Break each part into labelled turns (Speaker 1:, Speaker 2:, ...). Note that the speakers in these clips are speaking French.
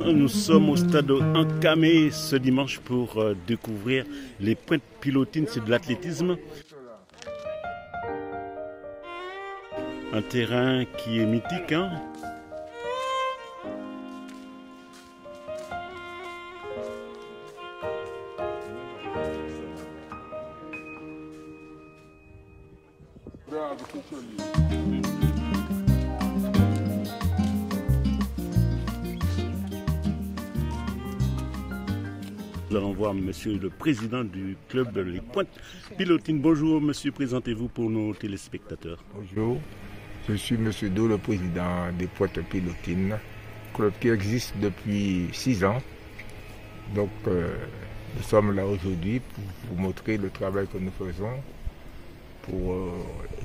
Speaker 1: Nous sommes au stade Ankame ce dimanche pour découvrir les pointes pilotines, c'est de l'athlétisme. Un terrain qui est mythique, hein? Nous allons voir monsieur le président du club Les Pointes Pilotines. Bonjour monsieur, présentez-vous pour nos téléspectateurs.
Speaker 2: Bonjour, je suis monsieur Do, le président des Pointes Pilotines, club qui existe depuis 6 ans. Donc nous sommes là aujourd'hui pour vous montrer le travail que nous faisons pour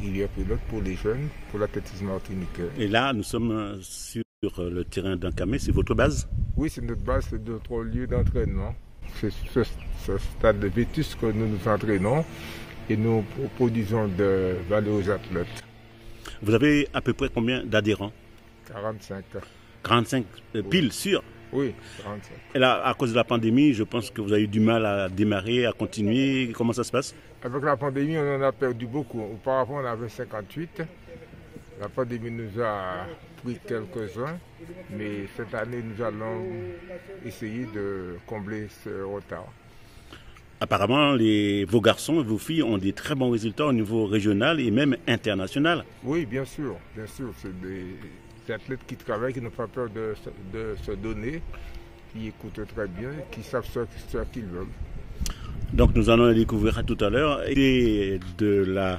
Speaker 2: Rivière Pilote, pour les jeunes, pour l'athlétisme martiniquais.
Speaker 1: Et là, nous sommes sur le terrain d'Ankame, c'est votre base?
Speaker 2: Oui, c'est notre base, c'est notre lieu d'entraînement. C'est ce stade de Vétus que nous nous entraînons et nous produisons de valeureux athlètes.
Speaker 1: Vous avez à peu près combien d'adhérents?
Speaker 2: 45.
Speaker 1: 45 piles sûres?
Speaker 2: Oui, 45.
Speaker 1: Et là, à cause de la pandémie, je pense que vous avez eu du mal à démarrer, à continuer. Comment ça se passe?
Speaker 2: Avec la pandémie, on en a perdu beaucoup. Auparavant, on avait 58. La pandémie nous a pris quelques-uns, mais cette année, nous allons essayer de combler ce retard.
Speaker 1: Apparemment, vos garçons et vos filles ont des très bons résultats au niveau régional et même international.
Speaker 2: Oui, bien sûr, bien sûr. C'est des athlètes qui travaillent, qui n'ont pas peur de se donner, qui écoutent très bien, qui savent ce qu'ils veulent. Donc
Speaker 1: nous allons le découvrir tout à l'heure. Et de la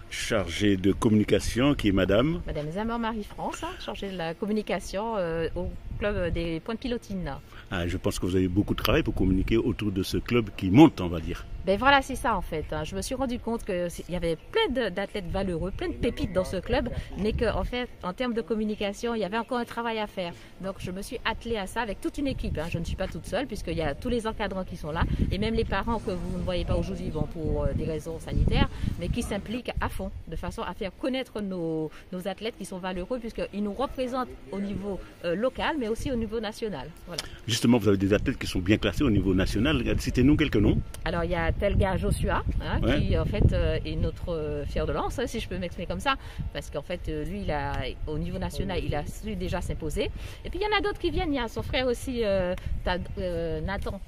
Speaker 1: chargée de communication qui est Madame
Speaker 3: Zamor Marie-France, chargée de la communication au club des Pointes Pilotines.
Speaker 1: Ah, je pense que vous avez beaucoup de travail pour communiquer autour de ce club qui monte, on va dire.
Speaker 3: Ben voilà, c'est ça en fait. Je me suis rendu compte qu'il y avait plein d'athlètes valeureux, plein de pépites dans ce club, mais qu'en fait, en termes de communication, il y avait encore un travail à faire. Donc je me suis attelée à ça avec toute une équipe. Je ne suis pas toute seule, puisqu'il y a tous les encadrants qui sont là, et même les parents que vous ne voyez pas aujourd'hui pour des raisons sanitaires, mais qui s'impliquent à fond, de façon à faire connaître nos athlètes qui sont valeureux, puisqu'ils nous représentent au niveau local, mais aussi au niveau national. Voilà.
Speaker 1: Justement, vous avez des athlètes qui sont bien classés au niveau national. Citez-nous quelques noms.
Speaker 3: Alors il y a Telga Joshua, qui en fait est notre fer de lance, si je peux m'exprimer comme ça, parce qu'en fait lui, au niveau national, il a su déjà s'imposer. Et puis il y en a d'autres qui viennent. Il y a son frère aussi, Nathan,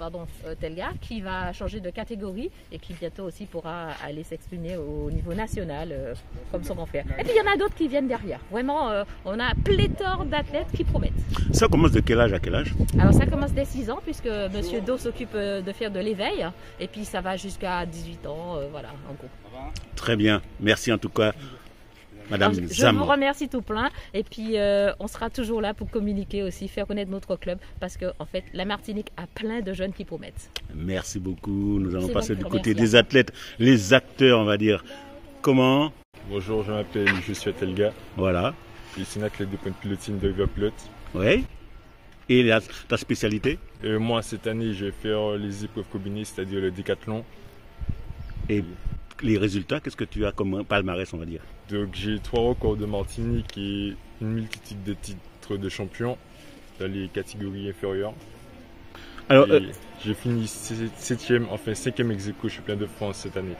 Speaker 3: Telga, qui va changer de catégorie et qui bientôt aussi pourra aller s'exprimer au niveau national, comme son grand frère. Et puis il y en a d'autres qui viennent derrière. Vraiment, on a pléthore d'athlètes qui promettent.
Speaker 1: Ça commence de quel âge à quel âge?
Speaker 3: Alors ça commence dès 6 ans, puisque Monsieur Do s'occupe de faire de l'éveil, et puis ça va jusqu'à 18 ans, voilà, en gros.
Speaker 1: Très bien, merci en tout cas, Madame Zamor.
Speaker 3: Je vous remercie tout plein, et puis on sera toujours là pour communiquer aussi, faire connaître notre club, parce que en fait, la Martinique a plein de jeunes qui promettent.
Speaker 1: Merci beaucoup, nous allons passer du côté des athlètes, les acteurs, on va dire. Comment?
Speaker 4: Bonjour, je m'appelle Joshua Telga.
Speaker 1: Voilà.
Speaker 4: Je suis un athlète de pointe pilotine de Rivière Pilote.
Speaker 1: Oui. Et ta spécialité?
Speaker 4: Moi, cette année, je vais faire les épreuves combinées, c'est-à-dire le décathlon.
Speaker 1: Et les résultats, qu'est-ce que tu as comme palmarès, on va dire?
Speaker 4: Donc, j'ai 3 records de Martinique et une multitude de titres de champion dans les catégories inférieures. Alors, j'ai fini 7e, enfin 5e ex-aequo champion de France cette année.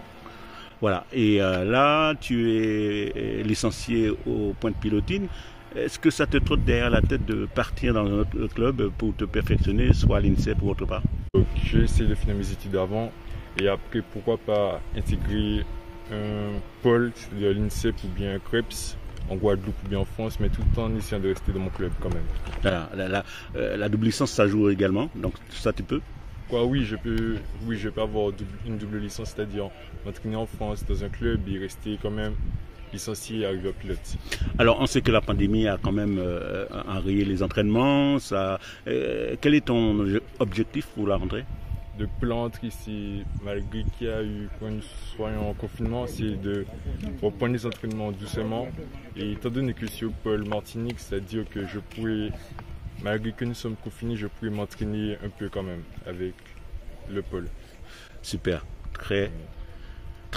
Speaker 1: Voilà, et là, tu es licencié aux Pointes Pilotines. Est-ce que ça te trotte derrière la tête de partir dans un autre club pour te perfectionner, soit à l'INSEP ou autre part?
Speaker 4: Donc, j'ai essayé de finir mes études avant et après, pourquoi pas intégrer un pôle, c'est-à-dire l'INSEP ou bien un CREPS en Guadeloupe ou bien en France, mais tout en essayant de rester dans mon club quand même.
Speaker 1: La double licence, ça joue également, donc ça tu peux?
Speaker 4: Oui, je peux avoir une double licence, c'est-à-dire m'entraîner en France dans un club et rester quand même licencié à Rivière Pilote.
Speaker 1: Alors on sait que la pandémie a quand même enrayé les entraînements. Quel est ton objectif pour la rentrée?
Speaker 4: De l'entrée ici, malgré qu'il y a eu, quand nous soyons en confinement, c'est de reprendre les entraînements doucement. Et étant donné que je suis au pôle Martinique, c'est-à-dire que je pourrais, malgré que nous sommes confinés, je pourrais m'entraîner un peu quand même avec le pôle.
Speaker 1: Super, très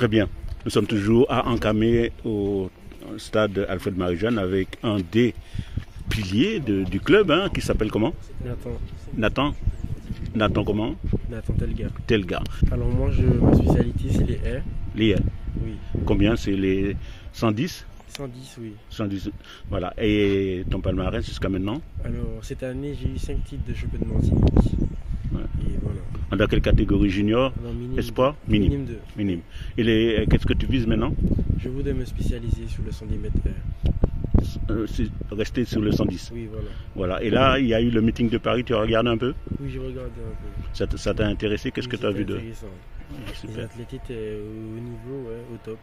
Speaker 1: bien. Nous sommes toujours à Ankame au stade Alfred Marie-Jeanne avec un des pilier du club, hein, qui s'appelle comment?
Speaker 5: Nathan.
Speaker 1: Nathan comment?
Speaker 5: Nathan Telga.
Speaker 1: Telga.
Speaker 5: Alors moi, ma spécialité, c'est les haies.
Speaker 1: Les haies.
Speaker 5: Oui.
Speaker 1: Combien? C'est les 110?
Speaker 5: 110, oui.
Speaker 1: 110, voilà. Et ton palmarès jusqu'à maintenant?
Speaker 5: Alors, cette année, j'ai eu 5 titres de champion de Martinique.
Speaker 1: Ouais.
Speaker 5: Et voilà.
Speaker 1: Dans quelle catégorie? Junior?
Speaker 5: Alors, minime
Speaker 1: Espoir?
Speaker 5: 2. Minime 2.
Speaker 1: Minime. Et qu'est-ce que tu vises maintenant?
Speaker 5: Je voudrais me spécialiser sur le 110 mètres haies.
Speaker 1: Rester sur le 110.
Speaker 5: Oui, voilà.
Speaker 1: Voilà. Et là, il y a eu le meeting de Paris, tu as regardé un peu?
Speaker 5: Oui, j'ai regardé un peu.
Speaker 1: Ça t'a intéressé? Qu'est-ce que tu as vu de...
Speaker 5: Les athlètes étaient au niveau, ouais, au top.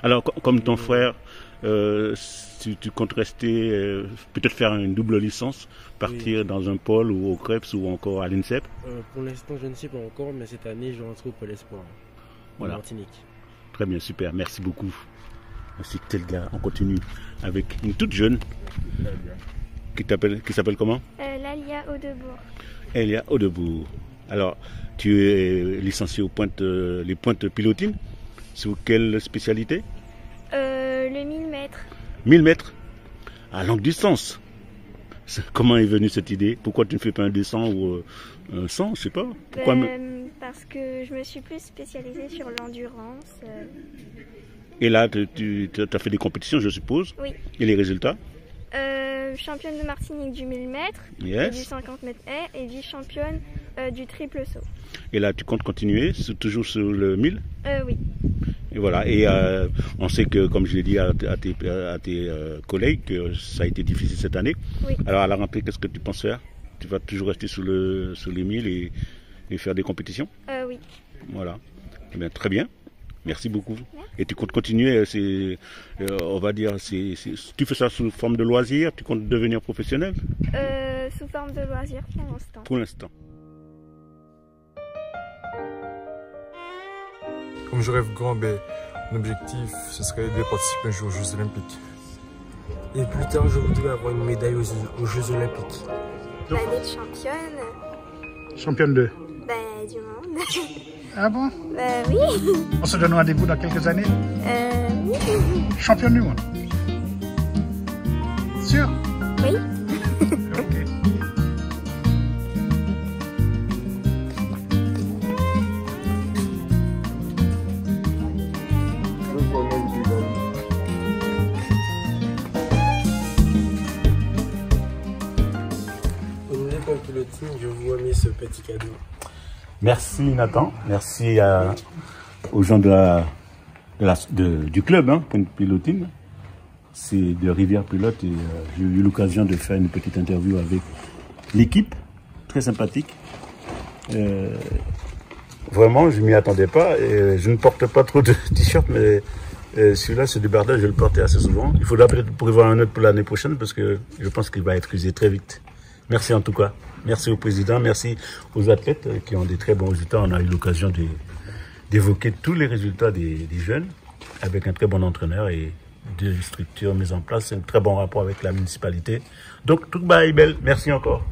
Speaker 1: Alors, comme ton frère, tu comptes rester, peut-être faire une double licence, partir dans un pôle ou au CREPS ou encore à l'INSEP?
Speaker 5: Pour l'instant, je ne sais pas encore, mais cette année, je rentre au Pôle Espoir,
Speaker 1: voilà.
Speaker 5: En Martinique.
Speaker 1: Très bien, super, merci beaucoup. Merci Telga. On continue avec une toute jeune qui s'appelle comment?
Speaker 6: Lalia Audebourg.
Speaker 1: Elia Audebourg. Alors, tu es licenciée les pointes pilotines. Sur quelle spécialité?
Speaker 6: Le 1000 mètres.
Speaker 1: 1000 mètres à longue distance. Comment est venue cette idée? Pourquoi tu ne fais pas un 200 ou un 100? Je sais pas. Pourquoi
Speaker 6: Parce que je me suis plus spécialisée sur l'endurance.
Speaker 1: Et là, tu as fait des compétitions, je suppose?
Speaker 6: Oui.
Speaker 1: Et les résultats?
Speaker 6: Championne de Martinique du 1000 mètres,
Speaker 1: yes.
Speaker 6: Et du 50 mètres haies, et vice-championne du triple saut.
Speaker 1: Et là, tu comptes continuer, toujours sur le 1000?
Speaker 6: Oui.
Speaker 1: Et voilà, et on sait que, comme je l'ai dit à tes collègues, que ça a été difficile cette année.
Speaker 6: Oui.
Speaker 1: Alors à la rentrée, qu'est-ce que tu penses faire? Tu vas toujours rester sur les 1000 et faire des compétitions?
Speaker 6: Oui.
Speaker 1: Voilà. Eh bien, très bien. Merci beaucoup. Merci. Et tu comptes continuer, on va dire, tu fais ça sous forme de loisir? Tu comptes devenir professionnel?
Speaker 6: Sous forme de loisir pour l'instant.
Speaker 1: Pour l'instant.
Speaker 4: Comme je rêve grand, mon objectif, ce serait de participer un jour aux Jeux Olympiques.
Speaker 5: Et plus tard, je voudrais avoir une médaille aux Jeux Olympiques.
Speaker 6: D'être championne.
Speaker 7: Championne de?
Speaker 6: Du monde.
Speaker 7: Ah bon?
Speaker 6: Oui.
Speaker 7: On se donne rendez-vous dans quelques années?
Speaker 6: Oui.
Speaker 7: Championne du monde? Sûr?
Speaker 6: Oui.
Speaker 7: Ok.
Speaker 5: Je vous remercie ce petit cadeau.
Speaker 1: Merci Nathan, merci aux gens du club, hein, Pointe Pilotine. C'est de Rivière Pilote et j'ai eu l'occasion de faire une petite interview avec l'équipe, très sympathique. Vraiment, je ne m'y attendais pas et je ne porte pas trop de t-shirts, mais celui-là, c'est du bardage, je le portais assez souvent. Il faudra peut-être prévoir un autre pour l'année prochaine parce que je pense qu'il va être usé très vite. Merci en tout cas. Merci au président, merci aux athlètes qui ont des très bons résultats. On a eu l'occasion d'évoquer tous les résultats des jeunes avec un très bon entraîneur et des structures mises en place. C'est un très bon rapport avec la municipalité. Donc, tout va est belle. Merci encore.